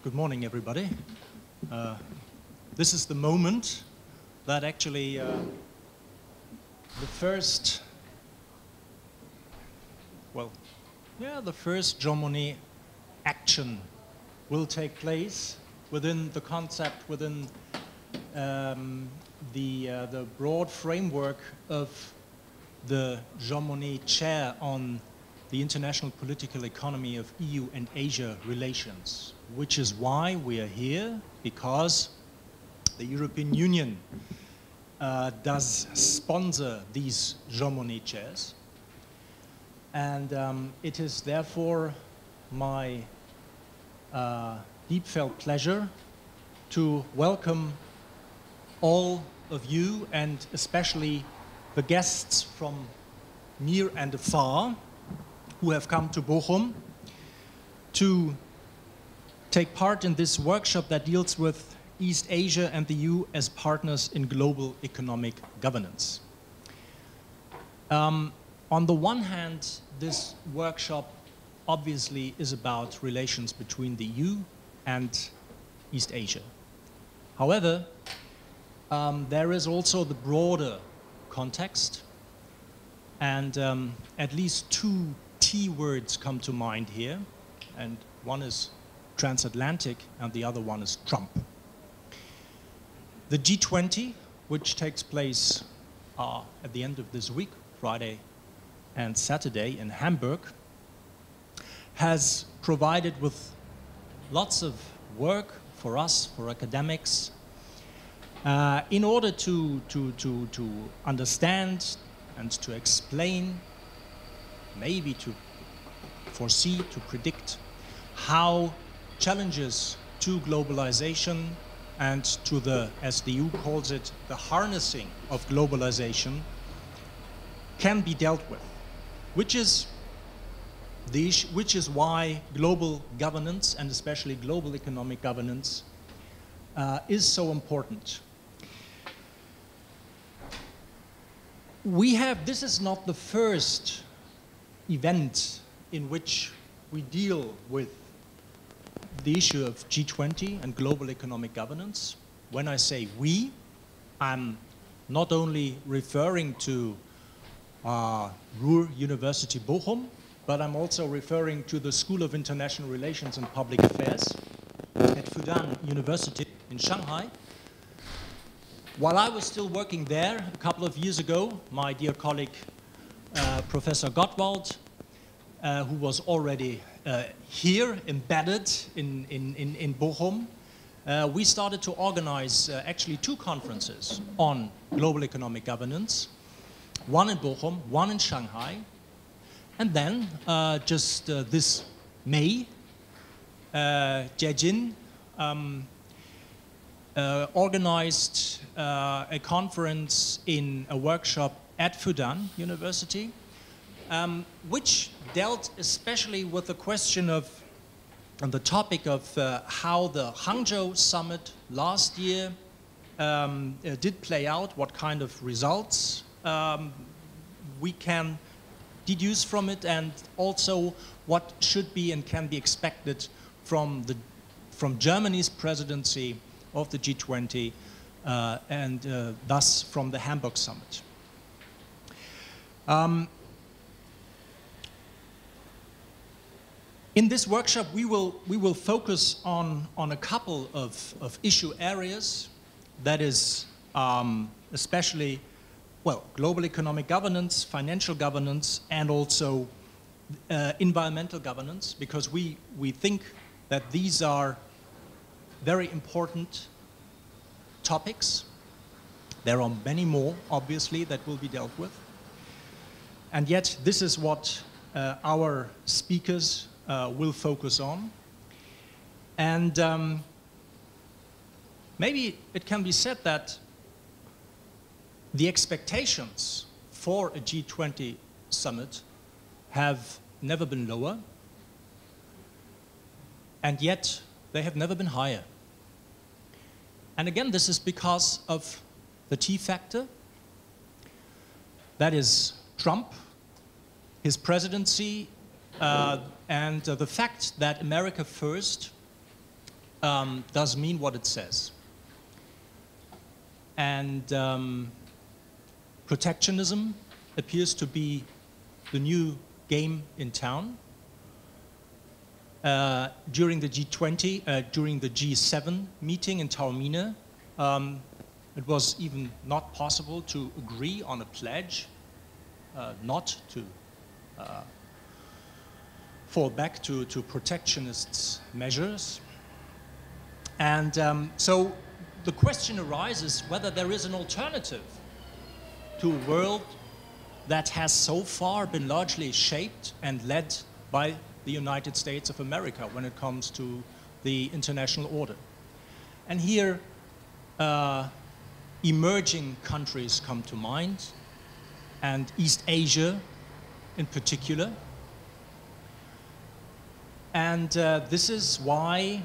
Good morning, everybody. This is the moment that actually the first Jean Monnet action will take place within the concept, within the broad framework of the Jean Monnet Chair on the International Political Economy of EU and Asia Relations, which is why we are here, because the European Union does sponsor these Jean Monnet chairs. And it is therefore my deep felt pleasure to welcome all of you, and especially the guests from near and afar who have come to Bochum to take part in this workshop that deals with East Asia and the EU as partners in global economic governance. On the one hand, this workshop obviously is about relations between the EU and East Asia. However, there is also the broader context, and at least two key words come to mind here, and one is transatlantic and the other one is Trump. The G20, which takes place at the end of this week, Friday and Saturday in Hamburg, has provided with lots of work for us, for academics, in order to understand and to explain, maybe to foresee, to predict how challenges to globalization and to the, as the EU calls it, the harnessing of globalization can be dealt with, which is why global governance, and especially global economic governance, is so important. This is not the first event in which we deal with the issue of G20 and global economic governance. When I say we, I'm not only referring to Ruhr University Bochum, but I'm also referring to the School of International Relations and Public Affairs at Fudan University in Shanghai. While I was still working there a couple of years ago, my dear colleague Professor Gottwald, who was already here embedded in Bochum, we started to organize actually two conferences on global economic governance, one in Bochum, one in Shanghai, and then just this May, Jiajin organized a conference in a workshop at Fudan University, which dealt especially with the question of, and the topic of how the Hangzhou summit last year did play out, what kind of results we can deduce from it, and also what should be and can be expected from Germany's presidency of the G20 and thus from the Hamburg summit. In this workshop, we will focus on a couple of issue areas, that is especially, well, global economic governance, financial governance, and also environmental governance, because we think that these are very important topics. There are many more, obviously, that will be dealt with. And yet, this is what our speakers will focus on. And maybe it can be said that the expectations for a G20 summit have never been lower, and yet they have never been higher. And again, this is because of the T factor, that is Trump, his presidency, and the fact that America First does mean what it says. And protectionism appears to be the new game in town. During the G20, during the G7 meeting in Taormina, it was even not possible to agree on a pledge not to fall back to protectionist measures. And so the question arises whether there is an alternative to a world that has so far been largely shaped and led by the United States of America when it comes to the international order. And here, emerging countries come to mind, and East Asia in particular. And this is why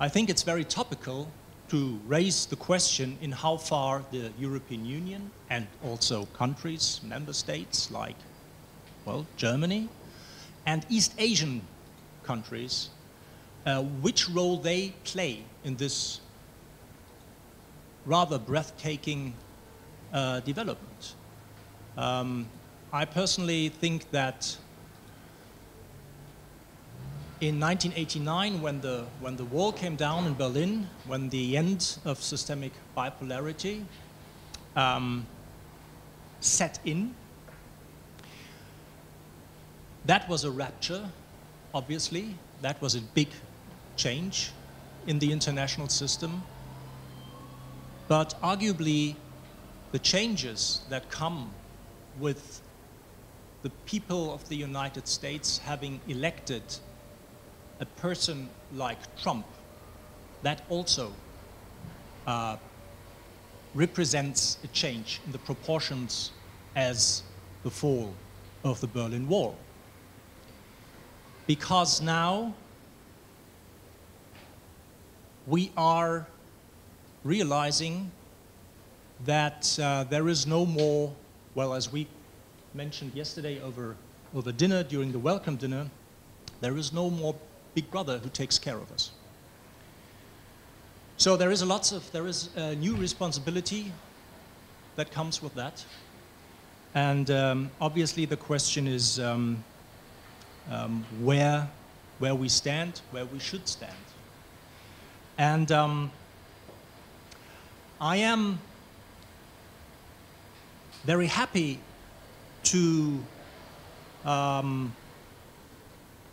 I think it's very topical to raise the question in how far the European Union and also countries, member states like, well, Germany, and East Asian countries, which role they play in this rather breathtaking development. I personally think that in 1989, when the wall came down in Berlin, when the end of systemic bipolarity set in, that was a rupture, obviously. That was a big change in the international system. But arguably, the changes that come with the people of the United States having elected a person like Trump, that also represents a change in the proportions as the fall of the Berlin Wall. Because now we are realizing that there is no more, well, as we mentioned yesterday over dinner, during the welcome dinner, there is no more Big Brother who takes care of us. So there is a new responsibility that comes with that. And obviously the question is where we stand, where we should stand. And I am very happy to,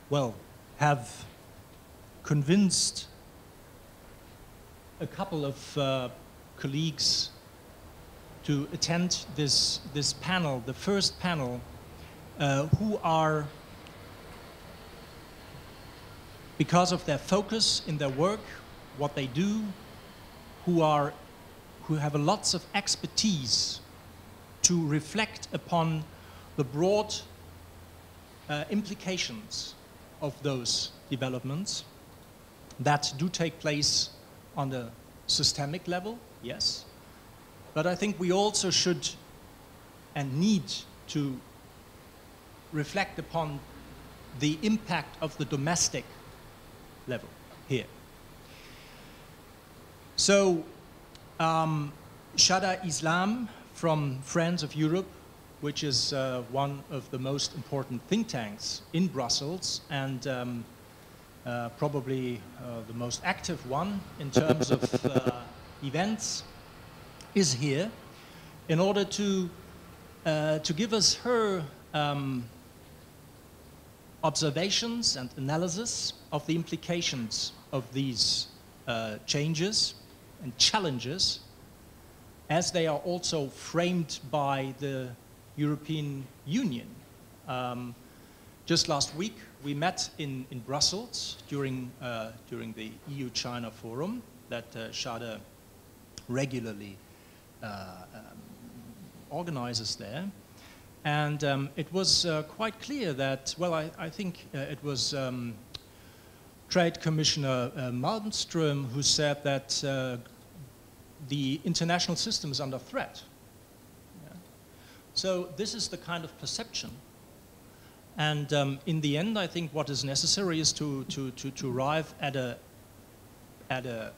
well, have convinced a couple of colleagues to attend this panel, the first panel, who are, because of their focus in their work, what they do, who have lots of expertise to reflect upon the broad implications of those developments that do take place on the systemic level, yes. But I think we also should and need to reflect upon the impact of the domestic level here. So, Shada Islam from Friends of Europe, which is one of the most important think tanks in Brussels, and probably the most active one in terms of events, is here in order to give us her observations and analysis of the implications of these changes and challenges, as they are also framed by the European Union. Just last week, we met in Brussels during the EU-China Forum that Shada regularly organizes there. And it was quite clear that, well, I think it was Trade Commissioner Malmström who said that the international system is under threat. Yeah. So this is the kind of perception. And in the end, I think what is necessary is to arrive at at a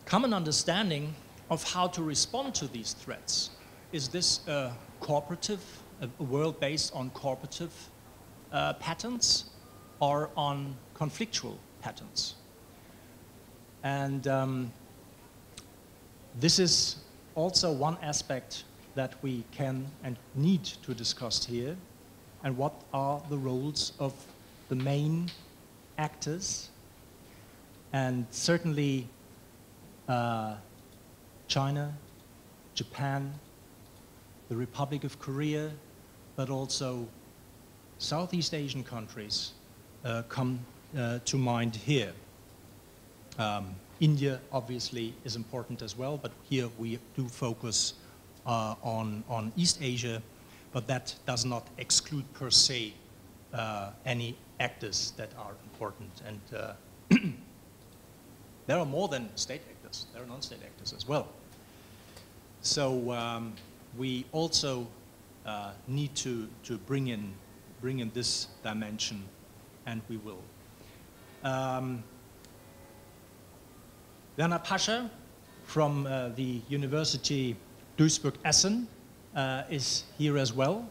common understanding of how to respond to these threats. Is this a world based on cooperative patterns or on conflictual patterns? And this is also one aspect that we can and need to discuss here, and what are the roles of the main actors, and certainly China, Japan, the Republic of Korea, but also Southeast Asian countries come to mind here. India obviously is important as well, but here we do focus on East Asia, but that does not exclude per se any actors that are important. And there are more than state actors, there are non-state actors as well. So we also need to bring in this dimension, and we will. Werner Pascher from the University Duisburg-Essen is here as well.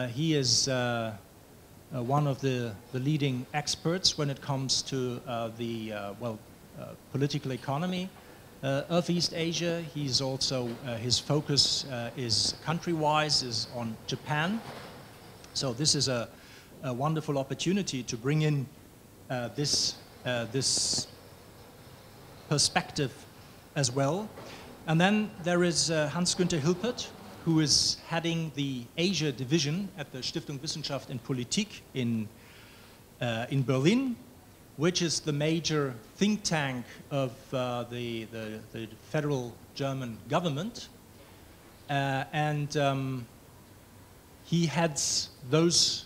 He is one of the leading experts when it comes to the political economy of East Asia. He's also, his focus is country-wise, is on Japan. So this is a wonderful opportunity to bring in this perspective as well. And then there is Hans-Günther Hilpert, who is heading the Asia division at the Stiftung Wissenschaft und Politik in Berlin, which is the major think tank of the federal German government. And he heads those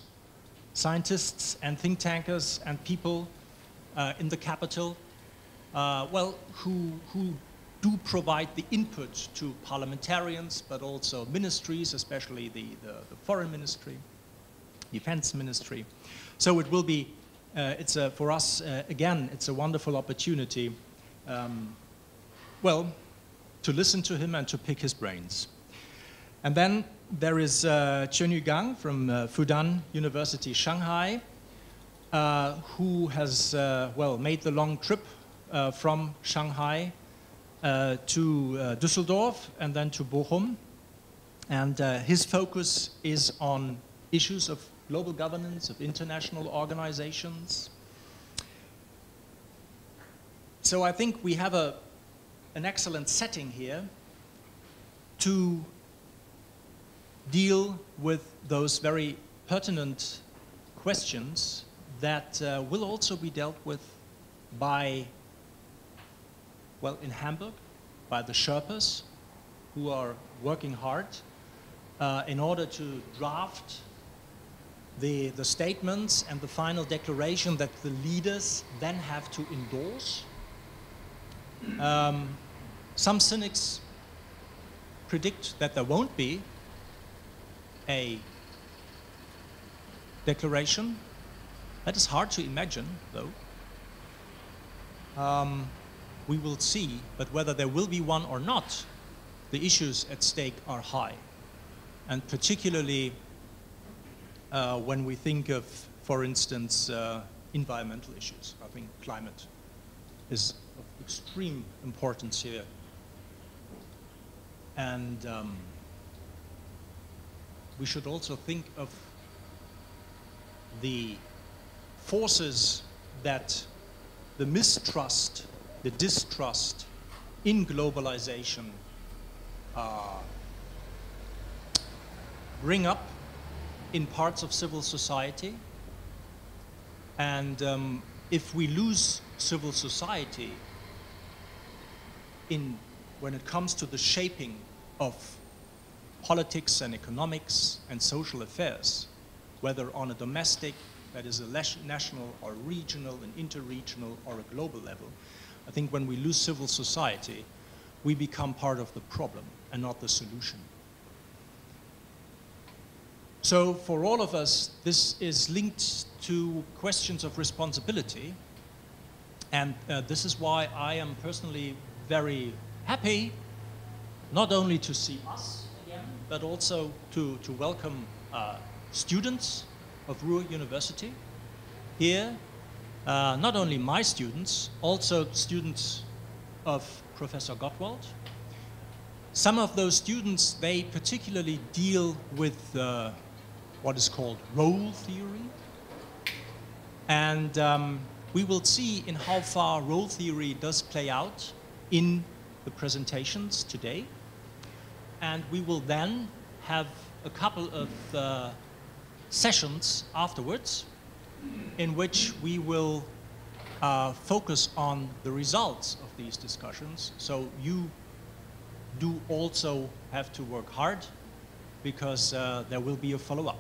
scientists and think tankers and people in the capital, who do provide the input to parliamentarians, but also ministries, especially the foreign ministry, defense ministry. So it will be, for us, again, it's a wonderful opportunity, to listen to him and to pick his brains. And then there is Chunyu Gang from Fudan University, Shanghai, who has, made the long trip from Shanghai to Düsseldorf and then to Bochum. And his focus is on issues of global governance, of international organizations. So I think we have an excellent setting here to deal with those very pertinent questions that will also be dealt with by, in Hamburg, by the Sherpas, who are working hard in order to draft the statements and the final declaration that the leaders then have to endorse. Some cynics predict that there won't be a declaration. That is hard to imagine, though. We will see, but whether there will be one or not, the issues at stake are high. And particularly when we think of, for instance, environmental issues. I think climate is of extreme importance here. And we should also think of the forces that the mistrust, the distrust in globalization bring up in parts of civil society. And if we lose civil society when it comes to the shaping of politics and economics and social affairs, whether on a domestic, that is a national or regional and interregional or a global level, I think when we lose civil society, we become part of the problem and not the solution. So for all of us, this is linked to questions of responsibility, And this is why I am personally very happy not only to see us again, but also to welcome students of Ruhr University here. Not only my students, also students of Professor Gottwald. Some of those students, they particularly deal with what is called role theory. And we will see in how far role theory does play out in the presentations today. And we will then have a couple of sessions afterwards in which we will focus on the results of these discussions. So you do also have to work hard because there will be a follow-up.